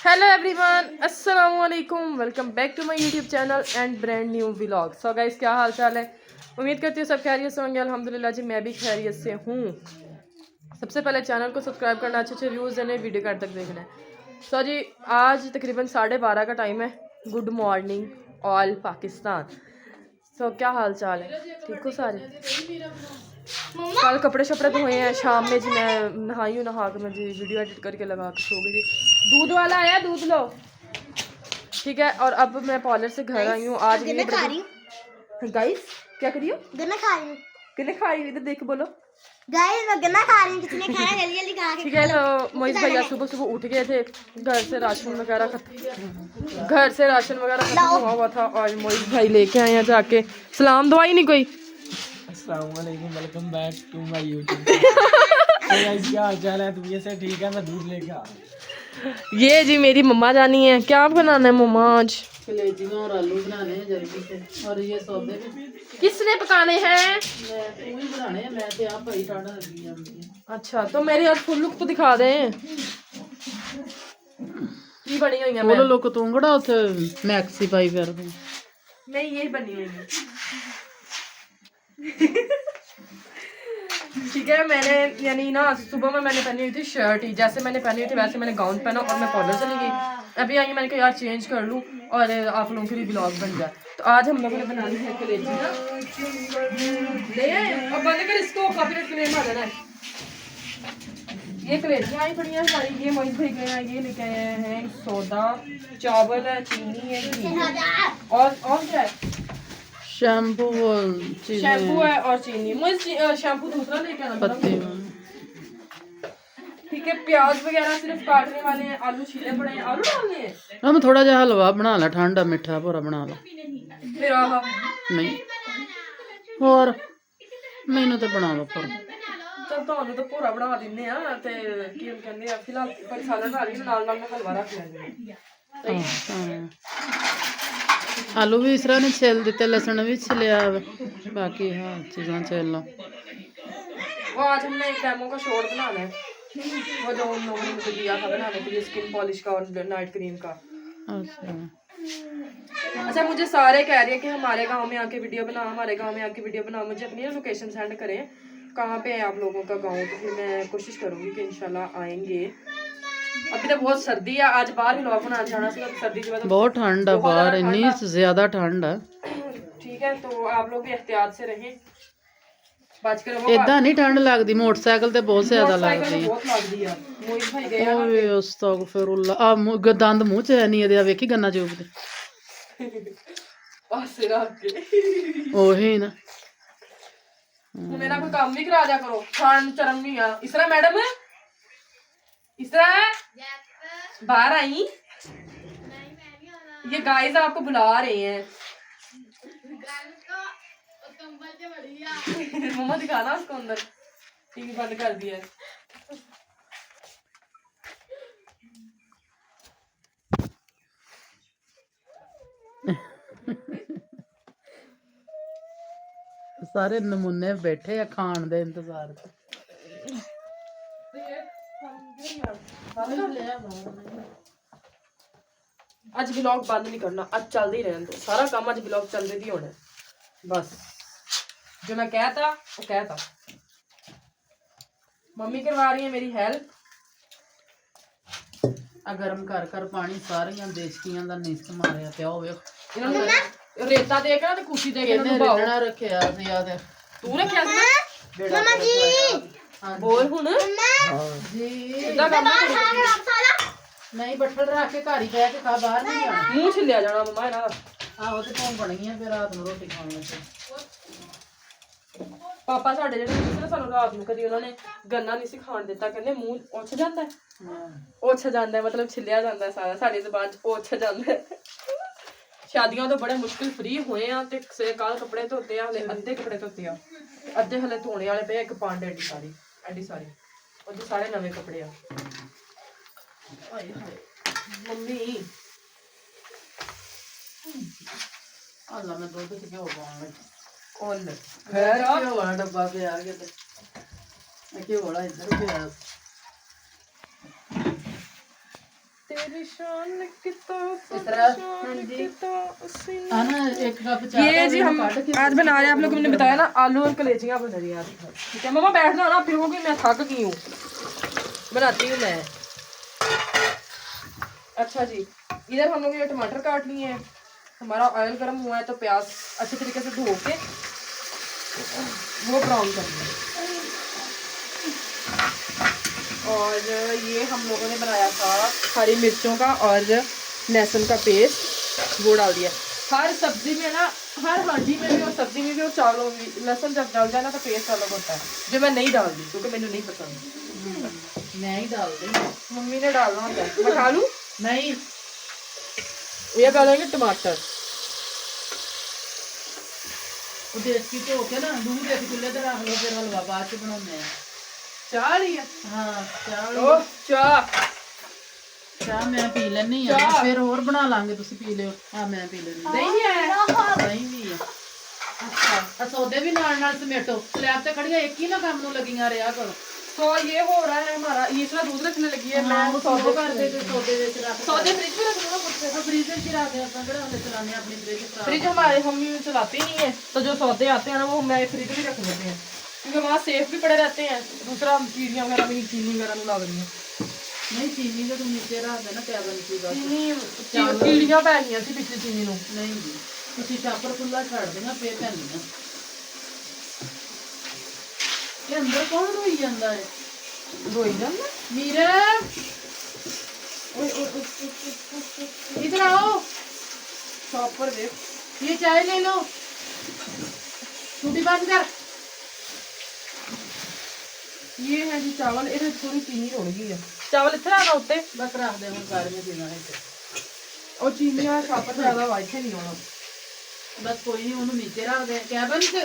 Hello everyone, अस्सलाम वालेकुम। Welcome back to my YouTube channel and brand new vlog. So guys, क्या हाल चाल है? उम्मीद करती हूँ सब खैरियत से होंगे। अल्हम्दुलिल्लाह जी, मैं भी खैरियत से हूँ। सबसे पहले चैनल को सब्सक्राइब करना, अच्छे अच्छे व्यूज़ देने, वीडियो कट तक देखना है। सो जी, आज तकरीबन 12:30 का टाइम है। Good morning all Pakistan. So क्या हाल चाल है? ठीक हो सारे? कल कपड़े शपड़े धोए हैं। शाम में जी मैं नहाई हूँ, नहा कर मैं जी वीडियो एडिट करके लगा के सो गई थी। दूध वाला आया, दूध लो। ठीक है, और अब मैं पार्लर से घर आई हूँ। आज गन्ना खा रही भी गाइस क्या करियो? गन्ना खा रही हूँ कितने खा रही? इधर देख बोलो। गाइस, मैं गन्ना खा रही हूँ। किसी ने खाना जल्दी जल्दी खा के ठीक खा है, लो। तो मोहित भैया सुबह सुबह उठ गए थे। घर से राशन वगैरह खत्म हुआ हुआ था और मोहित भाई लेके आए हैं जाके। सलाम दुआई नहीं कोई? अस्सलाम वालेकुम, welcome back to my YouTube. तो गाइस, क्या हाल चाल है? तुम से ठीक है? मैं दूध लेके आ रहा हूँ। ये जी मेरी मम्मा जानी है। क्या बनाना है मम्मा आज? कलेजियां और आलू बनाने हैं जल्दी से। और ये सौदे भी किसने पकाने हैं? मैं तू ही बनाने हैं। मैं ते आप भाई टाटा लगी है। अच्छा, तो मेरी आज फुल लुक तो दिखा दें। की बनी हुई है मैं? फुल लुक तू कड़ा उथे मैक्सी पाई फिर तू। मैं ये बनी हुई हूँ। ठीक है, मैंने यानी ना सुबह में मैंने पहनी हुई थी शर्ट ही। जैसे मैंने पहनी हुई थी वैसे मैंने गाउन पहना और मैं पार्लर चली गई। अभी आई मैंने कहा यार चेंज कर लूँ और आप लोगों के लिए ब्लॉग बन जाए। तो आज हम लोगों ने बनानी है कलेजी ना। ले आए और बंद कर इसको, कॉपीराइट क्लेम आ जाना है। ये कलेजियाँ आई पड़ी हैं हमारी। ये मोहित भाई गए हैं, ये लेके आए हैं सोदा, चावल है, चीनी है, घी और क्या है? शैम्पू शैम्पू है और चीनी। मुझे शैम्पू दूसरा लेके आना पत्ती पड़ा। ठीक है, प्याज वगैरह सिर्फ काटने वाले हैं। आलू छीले पड़े हैं। आलू डालने हैं? हम थोड़ा जा हलवा बना ला, ठंडा मिठा पूरा बना ला। फिर आह नहीं और मैनू तो बना लो फिर। चल ਤੁਹਾਨੂੰ ਤਾਂ ਪੂਰਾ ਬਣਾ ਦਿੰਨੇ ਆ ਤੇ ਕੀ ਕਹਿੰਦੇ ਆ ਫਿਲਹਾਲ ਕੋਈ ਸਾਲਨ ਬਣਾ ਲਈ ਨਾਲ ਨਾਲ ਮੈਂ ਹਲਵਾ ਰੱਖ ਲੈਂਦੀ हाँ, आलू भी इस तरह ने छिल दिते, लसन भी छिलिया, बाकी हाँ चीज़ां छिल लो। वो आज हमने एक डेमो का शॉर्ट बनाना है। वो जो उन लोगों ने मुझे दिया था बनाने के लिए, स्किन पॉलिश का और नाइट क्रीम का। अच्छा, मुझे सारे कह रहे हैं कि हमारे गांव में आके वीडियो बना, हमारे गांव में आके वीडियो बना। मुझे अपनी लोकेशन सेंड करें कहाँ पे है आप लोगों का गांव, तो फिर मैं कोशिश करूंगी कि इंशाल्लाह आएंगे। अभी तो बहुत सर्दी है, आज बाहर भी लोग बना जाना सी। सर्दी की वजह बहुत ठंड है बाहर, इतनी ज्यादा ठंड है। ठीक है, तो आप लोग भी एहतियात से रहें, बच कर रहो। इदा नहीं ठंड लगती, मोटरसाइकिल ते बहुत ज्यादा लगती। बहुत लगदी है। मोहित भाई गए ना ओए अस्तगफिरुल्लाह, आ दंद मुंह च है नहीं ਇਹਦੇ, ਵੇਖੀ ਗੰਨਾ ਚੁੱਪਦੇ पासे रख के। ਉਹੀ ਨਾ। मेरा कोई काम भी करा दिया करो। खान चरम नहीं है इस तरह। मैडम इस तरह बाहर आई। ये गाइस आपको बुला रहे हैं। मम्मा दिखाना उसको अंदर। टीवी बंद कर दिया है। ਸਾਰੇ ਨਮੂਨੇ ਬੈਠੇ ਆ ਖਾਣ ਦੇ ਇੰਤਜ਼ਾਰ ਤੇ। आज ब्लॉग बंद नहीं करना, आज चलते ही रहने दो सारा काम। आज ब्लॉग चलते ही होना है बस। जो मैं कहता वो कहता। मम्मी करवा रही है मेरी हेल्प। ਆ ਗਰਮ ਕਰ ਕਰ ਪਾਣੀ ਸਾਰੀਆਂ ਦੇਸ਼ਕੀਆਂ ਦਾ ਨਿਸਤ ਮਾਰਿਆ ਪਿਆ ਹੋਵੇ। इन्होंने रेता दे के ना ते कुशी दे के ਇਹਨੇ इन्होंने ਰਿੜਣਾ ਰੱਖਿਆ ਸੀ ਆ ਤੇ तू रखिया सी ना? मम्मा जी, बोल हुन ਜੀ सीधा काम ना करो। खाना मसाला ਨਹੀਂ ਬੱਠਲ ਰੱਖ ਕੇ ਘਰ ਹੀ ਬਹਿ ਕੇ ਖਾ, ਬਾਹਰ ਨਹੀਂ ਆਣਾ। मुंह छिलिया जाना मम्मा इन्हां दा। ਆਹੋ ਤੇ ਭੌਂ ਬਣੀਆਂ ਫਿਰ ਰਾਤ ਨੂੰ ਰੋਟੀ ਖਾਣ ਲੱਗੇ। ਪਾਪਾ ਸਾਡੇ ਜਿਹੜੇ ਹੁੰਦੇ ਸੀ ਨਾ, ਸਾਨੂੰ ਰਾਤ ਨੂੰ ਕਦੀ ਉਹਨਾਂ ਨੇ ਗੰਨਾ ਨਹੀਂ ਸੀ ਖਾਣ ਦਿੱਤਾ। ਕਹਿੰਦੇ ਮੂੰਹ ਉੱਛ ਜਾਂਦਾ ਹੈ। ਉੱਛ ਜਾਂਦਾ ਹੈ ਮਤਲਬ ਛਿੱਲਿਆ ਜਾਂਦਾ ਹੈ ਸਾਰਾ। ਸਾਡੀ ਜ਼ੁਬਾਨ 'ਚ ਉੱਛ ਜਾਂਦਾ ਹੈ। शादियों तो बड़े मुश्किल फ्री हुए हैं ते कल कपड़े धोते हैं, हले अद्धे कपड़े धोते हैं, अद्धे हले धोने वाले पे। एक पांड एडी सारी और सारे नवे कपड़े आ। हाय हाय मम्मी ਆਲਾ ਮੈਂ ਦੁੱਧ ਚ ਘਿਓ ਪਾਉਣ ਲੱਗੀ। कौन खैर आ ਘਿਓ ਵਾਲਾ ਡੱਬਾ ਪਿਆ ਕਿਤੇ, ਮੈਂ ਘਿਓ ਵਾਲਾ ਇੱਧਰ ਪਿਆ। तेरी शान कितना हाँ ना, एक कप चाय ये का जी हम काट के आज बना रहे हैं, आप लोगों ने बताया ना आलू और कलेजियाँ बन रही हैं आज। ठीक है मम्मा बैठ जाओ ना, फिर होगी मैं थक गई हूँ, बनाती हूँ मैं। अच्छा जी, इधर हम लोग ये टमाटर काट लिए हैं, हमारा ऑयल गर्म हुआ है तो प्याज अच्छे तरीके से धो के वो ब्राउन करना है। और ये हम लोगों ने बनाया था हरी मिर्चों का और लहसुन का पेस्ट, वो डाल दिया। हर सब्जी में ना, हर हांडी में भी और सब्जी में भी और चावलों में भी लहसुन जब डाल जाए ना तो पेस्ट अलग होता है, जो मैं नहीं डालती क्योंकि मैंने नहीं पसंद। मैं ही डाल दी, मम्मी ने डालना होता है। मैं खा लूँ? नहीं ये डालेंगे टमाटर। वो देसी धो के ना दूध एक चुल्हे ते रख लो, फिर हलवा बाद च बनाने हैं। चाह रही है? हाँ चाह ओ चाह चाह मैं पी लेनी है, चाह। फिर और बना लांगे, तुसी पी लियो। हाँ मैं पी लेनी नहीं है। नहीं भी है। अच्छा सौदे भी नाल नाल समेटो, स्लैब ते खड़िया एक ही ना काम नूं लगियां रिहा करो। तो ये हो रहा है हमारा, ये इसमें दूध रखने लगी है। हाँ, मैं वो सौदे कर दे ते सौदे विच रख सौदे फ्रिज में रखना पड़ता है। फ्रीजर च रख दे, अपना केड़ा हले चलाने अपनी फ्रिज फ्रिज हमारे हम चलाते ही नहीं है, तो जो सौदे आते हैं ना वो मैं फ्रिज में रख देते हैं क्योंकि वहाँ सेफ भी पड़े रहते हैं। दूसरा चीड़ियाँ वगैरह भी, चीनी वगैरह नहीं लग रही है। नहीं चीनी तो तुम नीचे रख देना कैबन की बस। चीनी कीड़ियाँ पै गई सी पिछली चीनी नूं। नहीं जी तुसी चापर खुला छड़ देना, पे पैनियां ये अंदर कौन रोई ਜਾਂਦਾ है? रोई जाना मीरा इधर आओ, चॉपर देख। ये चाय ले लो, टूटी बंद कर। ये है जी चावल, ये थोड़ी चीनी रोड़ गई है। चावल इतना रखा उत्ते बस रख दे हम घर में देना है और चीनी वाला चॉपर ज्यादा वाइट नहीं होना। बस कोई नहीं, उन्होंने नीचे रख दे कैबन से।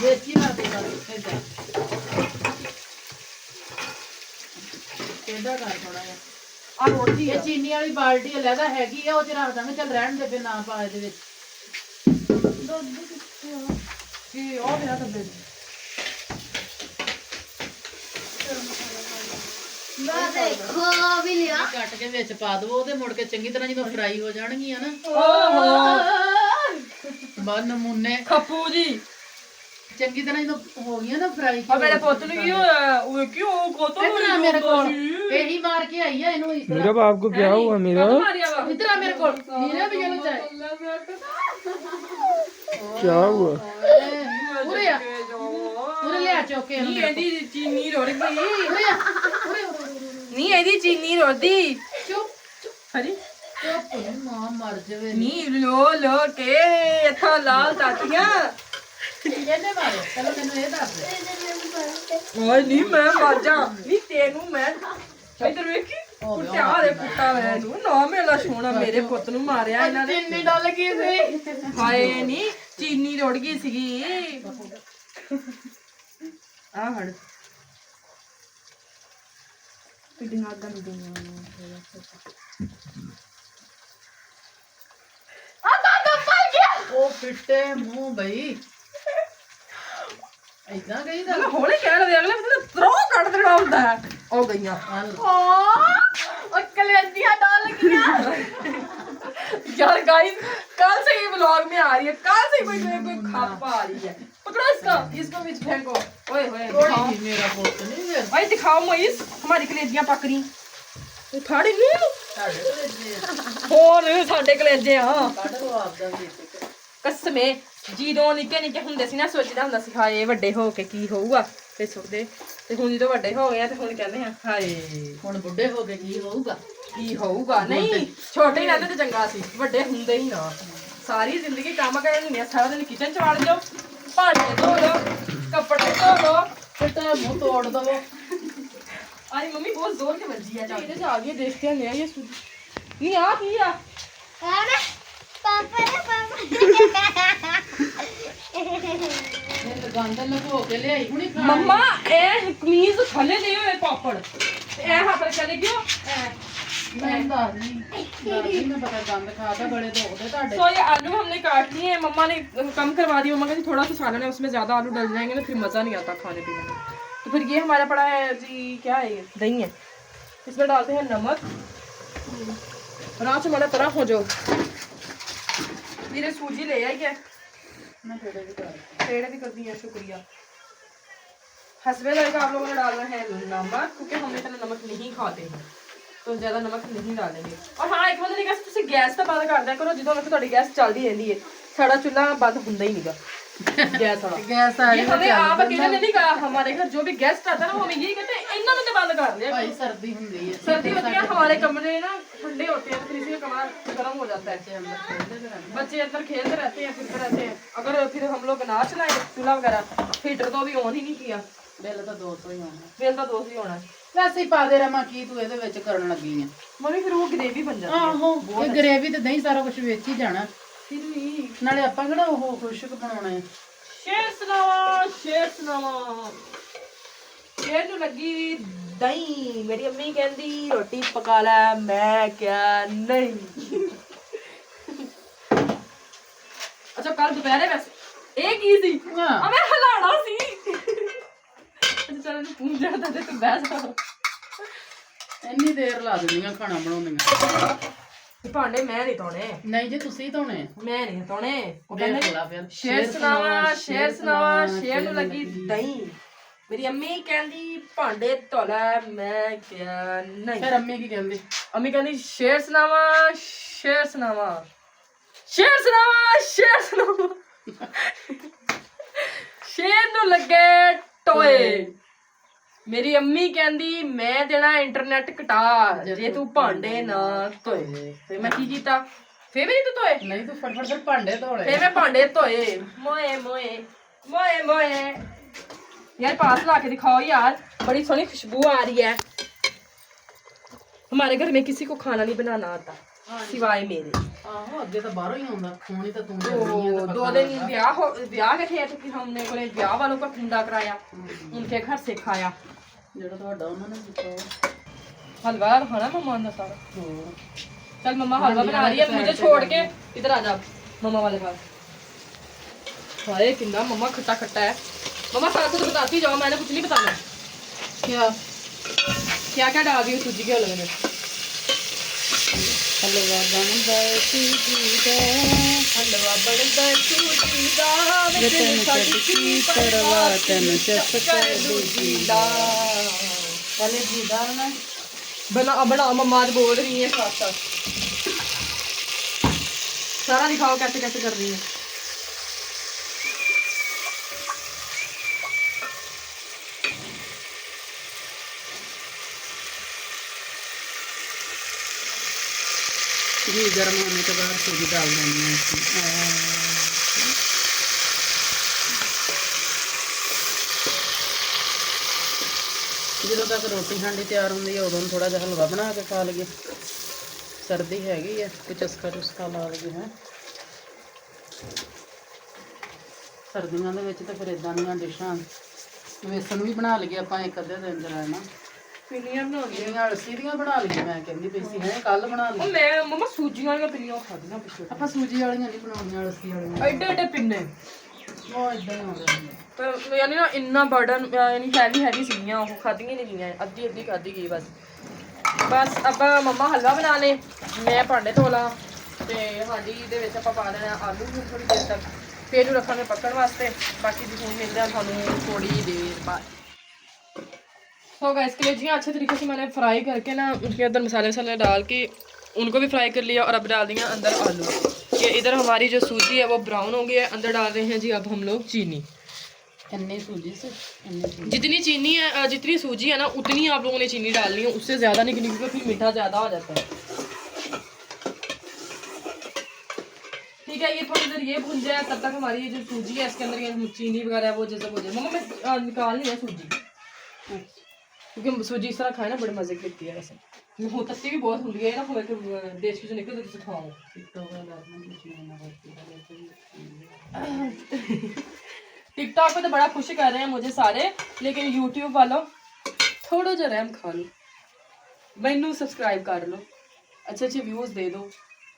वेची रख दे बस इधर केदा कर थोड़ा है। आ रोटी ये है चीनी वाली बाल्टी अलग हैगी है, ਉਹ ਚ ਰੱਖ ਦਾਂਗੇ। ਚੱਲ ਰਹਿਣ ਦੇ, ਫਿਰ ਨਾ ਪਾ ਇਹਦੇ ਵਿੱਚ। कि और मेरा सब मैं देखो भी लिया ਕੱਟ ਕੇ ਵਿੱਚ ਪਾ ਦਵੋ ਤੇ ਮੁੜ ਕੇ ਚੰਗੀ ਤਰ੍ਹਾਂ ਜਦੋਂ ਫਰਾਈ ਹੋ ਜਾਣਗੀਆਂ ਨਾ, ਬਸ ਨਮੂਨੇ खप्पू जी। ਚੰਗੀ ਤਰ੍ਹਾਂ ਜਦੋਂ ਹੋ ਗਈਆਂ ਨਾ ਫਰਾਈ। और मेरे पोत ने क्यों वो क्यों को तो इतना मेरे कोल ਇਹੀ ਮਾਰ ਕੇ ਆਈ ਆ ਇਹਨੂੰ ਇਸ ਤਰ੍ਹਾਂ। मीरा आपको क्या हुआ मीरा? मारिया बाबू इधर आ मेरे कोल, नीरा भी चलो चाहे क्या हुआ? उरे आ, उरे ले आ चौके नी एदी चीनी रोड़ गई। उरे आ, उरे नी एदी चीनी रोड़ी। चुप हरी चुप मां मर जावे। नी लो लो के इथा लाल तातियां। ਇਹਨੇ ਮਾਰੇ, ਚਲੋ ਮੈਨੂੰ ਇਹ ਦੱਸ ਦੇ। ओए नी मैं मर जा। नी तेनू मैं इधर देखी कुत्ता दे कुत्ता मैनू ना मेरा सोना मेरे पुੱਤ ਨੂੰ ਮਾਰਿਆ ਇਹਨਾਂ ਨੇ। ਚੀਨੀ ਡਲ ਗਈ ਸੀ। ਹਾਏ ਨੀ ਚੀਨੀ ਰੁੜ ਗਈ ਸੀਗੀ। ਆ ਹੜ ਕਿਤੇ ਨਾ ਗੰਦ ਦੁਨੀਆ ਉਹ ਫਿੱਟੇ ਮੂੰਹ ਬਈ ਇਦਾਂ ਗਈ ਦਾ। ਹੌਲੀ ਕਹਿ ਰਹੇ ਅਗਲੇ ਬੰਦੇ ਨੇ ਤਰੋ ਕੱਢ ਦੇਣਾ ਹੁੰਦਾ ਹੈ। ਉਹ ਗਈਆਂ और कलेजियां डाल गया यार गाइस कल से ये व्लॉग में आ रही है, कल से कोई खापा आ रही है। पकड़ो इसको बीच फेंको। ओए होए ਥੋੜੀ ਜਿਹੀ ਮੇਰਾ ਪੁੱਤ ਨਹੀਂ ਫਿਰ भाई दिखाओ मोइस हमारी कलेजियां पक रही। उठाड़ी नहीं ਸਾਡੇ ਕੋਲ ਇੱਥੇ ਹੋਰ ਸਾਡੇ ਕਲੇਜੇ ਆ। ਕੱਢ ਲੋ ਆਪਦਾ ਵਿੱਚ। ਕਸਮੇ ਜਦੋਂ ਨਿੱਕੇ ਨਿੱਕੇ ਹੁੰਦੇ ਸੀ ਨਾ ਸੋਚਦਾ ਹੁੰਦਾ ਸੀ ਹਾਏ ਵੱਡੇ ਹੋ ਕੇ ਕੀ ਹੋਊਗਾ ਤੇ ਸੁਣਦੇ, ਤੇ ਹੁਣ ਜਦੋਂ ਵੱਡੇ ਹੋ ਗਏ ਆ ਤੇ ਹੁਣ ਕਹਿੰਦੇ ਆ ਹਾਏ ਹੁਣ ਬੁੱਢੇ ਹੋ ਕੇ ਕੀ ਹੋਊਗਾ। ਕੀ ਹੋਊਗਾ। ਨਹੀਂ ਛੋਟੇ ਹੀ ਰਹਿੰਦੇ ਤੇ ਚੰਗਾ ਸੀ, ਵੱਡੇ ਹੁੰਦੇ ਹੀ ਨਾ। ਸਾਰੀ ਜ਼ਿੰਦਗੀ ਕੰਮ ਕਰਨ ਨਹੀਂ, ਸਾਰਾ ਦਿਨ ਕਿਚਨ ਚ ਵੜ ਜਾਓ, ਭਾਂਡੇ ਧੋ ਲਓ, ਕੱਪੜੇ ਧੋ ਲਓ, ਫਿੱਟੇ ਮੂੰਹ ਤੋੜ ਦਵੋ। अरे मम्मी बहुत जोर के बजी है। इधर से आगे देखते हैं ये नहीं आ की आ अरे पापा ने पापा ਇਹ ਤਾਂ ਗੰਦ ਲਗੋ ਕੇ ਲਿਆਈ ਹੁਣੀ ਖਾ। मम्मा ए कमीज थले ले हुए पापड़ ए हाथ रख दे क्यों ਮੈਂ ਦੱਸਦੀ ਮੈਂ ਪਤਾ ਗੰਦ ਖਾਦਾ ਬੜੇ ਦੁਖਦੇ ਤੁਹਾਡੇ। तो ये आलू हमने काट लिए हैं, मम्मा ने कम करवा दी। मम्मा कहती थोड़ा सा सालन है उसमें ज्यादा आलू डल जाएंगे ना फिर मजा नहीं आता खाने पीने में। तो फिर ये हमारा पड़ा है जी, क्या है ये, दही है। इसमें डालते हैं नमक। रात हमारा तरह हो जो मेरे सूजी ले आई है, पेड़ भी कर दी है, शुक्रिया। हसबे का आप लोगों ने डालना है नमक, क्योंकि हम इतना नमक नहीं खाते हैं तो ज्यादा नमक नहीं डालेंगे। और हाँ एक बंदे ने कहा तुम गैस तो बंद कर दिया करो, जो मैं थोड़ी गैस चलती रहती है, साड़ा चूल्हा बंद होंगे ही नहीं गैस वाला। गैस ये हमें आप अकेले ने नहीं कहा, हमारे घर जो भी गेस्ट आता है ना वो हमें यही कहते हैं इन्होंने तो बंद कर दिया। भाई सर्दी हुंदी है, सर्दी होती है, हमारे कमरे ना ठंडे होते हैं, फिर इसलिए कमरा गर्म हो जाता है, बच्चे अंदर खेलते रहते हैं, फिरते रहते हैं। अगर फिर हम लोग ना चलाए चूल्हा वगैरह, हीटर तो अभी ऑन ही नहीं किया, बिल तो 200 ही होना। बिल तो 200 ही होना। ਵੈਸੇ ਹੀ ਪਾ ਦੇ ਰਮਾ, ਕੀ ਤੂੰ ਇਹਦੇ ਵਿੱਚ ਕਰਨ ਲੱਗੀ ਆ? मम्मी फिर वो ग्रेवी बन जाती है। ਆਹੋ ਇਹ ਗਰੇਵੀ ਤੇ ਦਹੀਂ ਸਾਰਾ ਕੁਝ ਵਿੱਚ ਹੀ ਜਾਣਾ, फिर भी ਨਾਲੇ ਆਪਾਂ ਕਿਹੜਾ ਉਹ ਖੁਸ਼ਕ ਬਣਾਉਣਾ ਹੈ। शेर सुनावा, शेर सुनावा। शेर नू लगी दही, मेरी अम्मी कहती रोटी पका लै, मैं क्या नहीं। अच्छा कल दोपहरे वैसे एक ही सी, ਹਾਂ हमें हलाना सी। अच्छा चल तू पूछ जाता ते तू बैठ जा। ਇੰਨੀ ਦੇਰ ਲਾ ਦਿੰਦੀਆਂ ਖਾਣਾ ਬਣਾਉਂਦੀਆਂ। भांडे मैं नहीं धोने, ਨਹੀਂ ਜੇ ਤੁਸੀਂ ਧੋਣੇ मैं नहीं धोने। वो ਦੇਖ कहने ਲਾ ਫਿਰ। शेर सुनावा, शेर सुनावा। शेर नू लगी दही, मेरी अम्मी कहती भांडे धो लै, मैं क्या नहीं। ਫਿਰ ਅੰਮੀ ਕੀ ਕਹਿੰਦੀ? अम्मी कहती शेर सुनावा, शेर सुनावा, शेर सुनावा, शेर सुनावा। शेर नू लगे टोए, मेरी अम्मी कहती मैं देना इंटरनेट कटा जे तू भांडे ना धोए। फिर मैं की कीता, फिर भी नहीं तू धोए, ਨਹੀਂ ਤੂੰ ਫਟਫਟ ਫਿਰ ਭਾਂਡੇ ਧੋ ਲੈ। फिर मैं भांडे धोए, मोए मोए मोए मोए। यार पास ला के दिखाओ यार, बड़ी सोहनी खुशबू आ रही है। हमारे घर में किसी को खाना नहीं बनाना आता सिवाय मेरे। ਆਹੋ ਅੱਗੇ ਤਾਂ ਬਾਹਰੋਂ ਹੀ ਆਉਂਦਾ, ਖੋਣੀ ਤਾਂ ਤੂੰ तो ਕਰਨੀ ਹੈ। 2 दिन ब्याह के थे तो फिर हमने बोले ब्याह वालों का ठंडा कराया, उनके घर से खाया। ਜਿਹੜਾ ਤੁਹਾਡਾ ਉਹਨਾਂ ਨੇ ਦਿੱਤਾ। हलवा खाना मम्मा ने सारा। ਹੋਰ चल मम्मा हलवा बना रही है, मुझे छोड़ के इधर आ जा मम्मा वाले पास। हाय कितना मम्मा खट्टा खट्टा है। मम्मा सारा कुछ बताती जाओ, मैंने कुछ नहीं बताना। क्या क्या क्या डाल दी सूजी के हलवे में? ਹਲਵਾ ਬਣਦਾ ਸੂਜੀ ਦਾ, हलवा बनता सूजी दा, ਵੇ ਤੈਨੂੰ ਚਟਕੀ ਕਰਵਾ ਤੈਨੂੰ ਚਸਕਾ ਦੂਜੀ ਦਾ। ਪਹਿਲੇ ਜੀ डालना, बना बना मम्मा आज बोल रही है साथ साथ। सारा दिखाओ कैसे कैसे कर रही है। घी गर्म होने के बाद सूजी डाल देनी है इसमें। ਜਦੋਂ ਤੱਕ ਰੋਟੀ ਸਾਡੀ ਤਿਆਰ ਹੁੰਦੀ ਹੈ ਉਦੋਂ ਥੋੜਾ ਜਿਹਾ ਹਲਵਾ ਬਣਾ ਕੇ ਖਾ ਲਈਏ। ਸਰਦੀ ਹੈਗੀ ਆ, ਕੋਈ ਚਸਕਾ ਚੁਸਕਾ ਲਾ ਲਈਏ ਹੈ। ਸਰਦੀਆਂ ਦੇ ਵਿੱਚ ਤਾਂ ਫਿਰ ਇਦਾਂ ਦੀਆਂ ਡਿਸ਼ਾਂ, ਵੇਸਣ ਵੀ ਬਣਾ ਲਈਏ ਆਪਾਂ ਇੱਕ ਅੱਧੇ ਦਿਨ ਚ ਰਹਿਣਾ। पिनिया बनानी है। ਜਿਹੜੀਆਂ ਅਲਸੀ ਦੀਆਂ ਬਣਾ ਲਈਏ, ਮੈਂ ਕਹਿੰਦੀ ਪਈ ਸੀ ਹੈ ਕੱਲ ਬਣਾ ਲਈ। ओ मैं मम्मा सूजी वाली पिनिया खादी ना पिछले। ਆਪਾਂ ਸੂਜੀ ਵਾਲੀਆਂ ਨਹੀਂ ਬਣਾਉਣੀਆਂ, ਅਲਸੀ ਵਾਲੀਆਂ। एडे एडे पिन्ने ਉਹ ਇਦਾਂ ਹੀ ਆਉਂਦੇ ਨੇ। तो यानी ना इन्ना बर्डन यानी हैवी सीगियां वो खादियां नहीं गईयां, अद्धी अद्धी खादी गई बस। बस अब मम्मा हलवा बना ले, मैं भांडे धो ला ते हांडी दे विच आपां पा देना आलू थोड़ी देर तक, फिर इहनूं रखांगे पकण वास्ते। बाकी जी हुण मिलदे आ तुहानूं थोड़ी देर बाद। तो गैस कलेजियाँ अच्छे तरीके से मैंने फ्राई करके ना उनके अंदर मसाले वसाले डाल के उनको भी फ्राई कर लिया, और अब डाल दिया अंदर आलू। ये इधर हमारी जो सूजी है वो ब्राउन हो गई है। अंदर डाल रहे हैं जी अब हम लोग चीनी। ਇੰਨੀ ਸੂਜੀ से ਇੰਨੀ ਚੀਨੀ। जितनी चीनी है जितनी सूजी है ना उतनी आप लोगों ने चीनी डालनी है, उससे ज़्यादा नहीं, क्योंकि फिर मीठा ज़्यादा हो जाता है। ठीक है, ये थोड़ी देर ये भुन जाए, तब तक हमारी ये जो सूजी है इसके अंदर ये चीनी वगैरह है वो जैसे हो जाए। मम्मा मैं निकाल नहीं है सूजी, क्योंकि सूजी इस तरह खाए ना बड़े मजे की लगती है। वैसे हो तत्ती भी बहुत होती है ना, हो के देश की जो निकल तो खाओ। टिकटॉक पे तो बड़ा खुश कर रहे हैं मुझे सारे, लेकिन यूट्यूब वालों थोड़ा जा रहम खा लो, मैनू सबसक्राइब कर लो, अच्छे अच्छे व्यूज़ दे दो।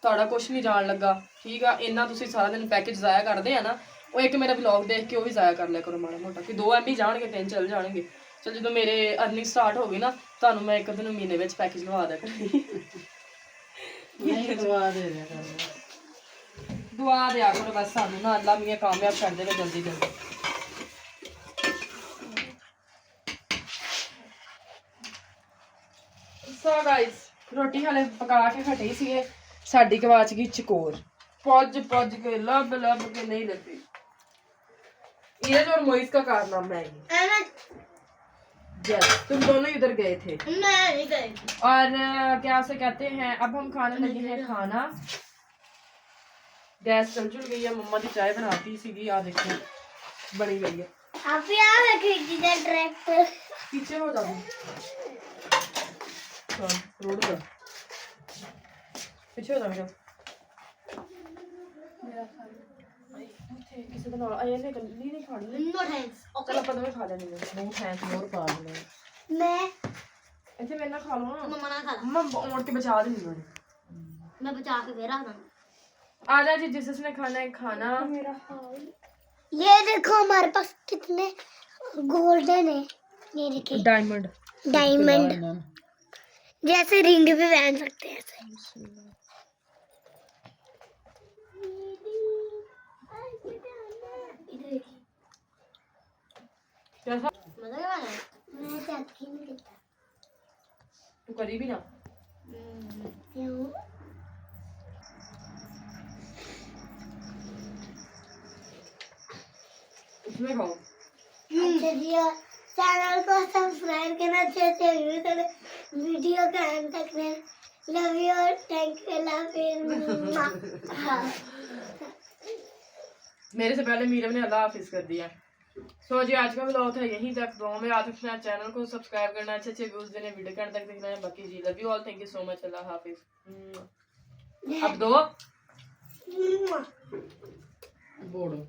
ਤੁਹਾਡਾ ਕੁਛ ਨਹੀਂ ਜਾਣ ਲੱਗਾ, ਠੀਕ ਆ। ਇੰਨਾ ਤੁਸੀਂ ਸਾਰਾ ਦਿਨ ਪੈਕੇਜ ਜ਼ਾਇਆ ਕਰਦੇ ਆ ਨਾ, ਉਹ ਇੱਕ ਮੇਰਾ ਵਲੌਗ ਦੇਖ ਕੇ ਉਹ ਵੀ ਜ਼ਾਇਆ ਕਰ ਲਿਆ ਕਰੋ ਮਾੜਾ ਮੋਟਾ, ਕਿ 2 MB ਜਾਣਗੇ 3 ਚੱਲ ਜਾਣਗੇ। ਚਲ ਜਦੋਂ ਮੇਰੇ ਅਰਨਿੰਗ ਸਟਾਰਟ ਹੋ ਗਈ ਨਾ ਤੁਹਾਨੂੰ ਮੈਂ ਇੱਕ ਦਿਨ ਮਹੀਨੇ ਵਿੱਚ ਪੈਕੇਜ ਲਵਾ ਦਿਆ ਕਰਾਂਗੀ। ਨਹੀਂ ਦਵਾ ਦੇ ਦਿਆ ਕਰ ਦੁਆ ਦਿਆ ਕਰੋ ਬਸ ਸਾਨੂੰ ਨਾ ਅੱਲਾ ਮੀਆਂ ਕਾਮਯਾਬ ਕਰ ਦੇਵੇ ਜਲਦੀ ਜਲਦੀ। ਸੋ ਗਾਇਸ ਰੋਟੀ ਹਾਲੇ ਪਕਾ ਕੇ ਹਟੇ ਸੀਗੇ, ਸਾਡੀ ਗਵਾਚ ਗਈ ਚਕੋਰ। ਪੁੱਜ ਪੁੱਜ ਕੇ ਲੱਭ ਲੱਭ के नहीं लगी। ये और मोइस का कारनामा है ये। एना यस तुम दोनों इधर गए थे मैं नहीं गई। और क्या से कहते हैं अब हम खाने लगे हैं खाना। गैस चल चुल गई है, मम्मा दी चाय बनाती सीगी आ देखो बनी गई है। आप यहाँ रखी जिधर ट्रैक्टर पीछे हो जाओ रोड पर पीछे हो जाओ ਕਿਸੇ ਦੇ ਨਾਲ ਆਇਆ ਨਹੀਂ ਖਾਣੀ नो थैंक्स। ਚਲ ਆਪਾਂ ਦੋਵੇਂ ਖਾ ਲੈਣੇ ਨੇ ਬਹੁਤ ਥੈਂਕ ਹੋਰ ਪਾ ਲੈਣੇ मैं ਇੱਥੇ ਮੇਰੇ ਨਾਲ ਖਾ ਲਓ ਨਾ मम्मा ना खा मम्मा मोड़ के बचा देंगी मैंने। मैं बचा के दे रहा था। आजा जी जिसने खाना है खाना। ये देखो हमारे पास कितने गोल्डन है। ये देखिए डायमंड डायमंड जैसे रिंग भी पहन सकते हैं ऐसे। कैसा मजा क्या आया? मैं चाहती नहीं देता। तू करी भी ना क्यों? उसमें खाओ। अच्छा जी चैनल को सब्सक्राइब करना, अच्छे व्यू करें, वीडियो का अंत तक देखें। लव यू और थैंक यू अल्लाह हाफिज़। मेरे से पहले मीरम ने अल्लाह हाफिज कर दिया। सो जी आज का व्लॉग था यहीं तक। दुआ में याद रखना, चैनल को सब्सक्राइब करना, अच्छे अच्छे व्यूज देने, वीडियो के अंत तक देखना है। बाकी जी love you all, thank you so much, Allah हाफिज। अब दो ਬੋੜੋ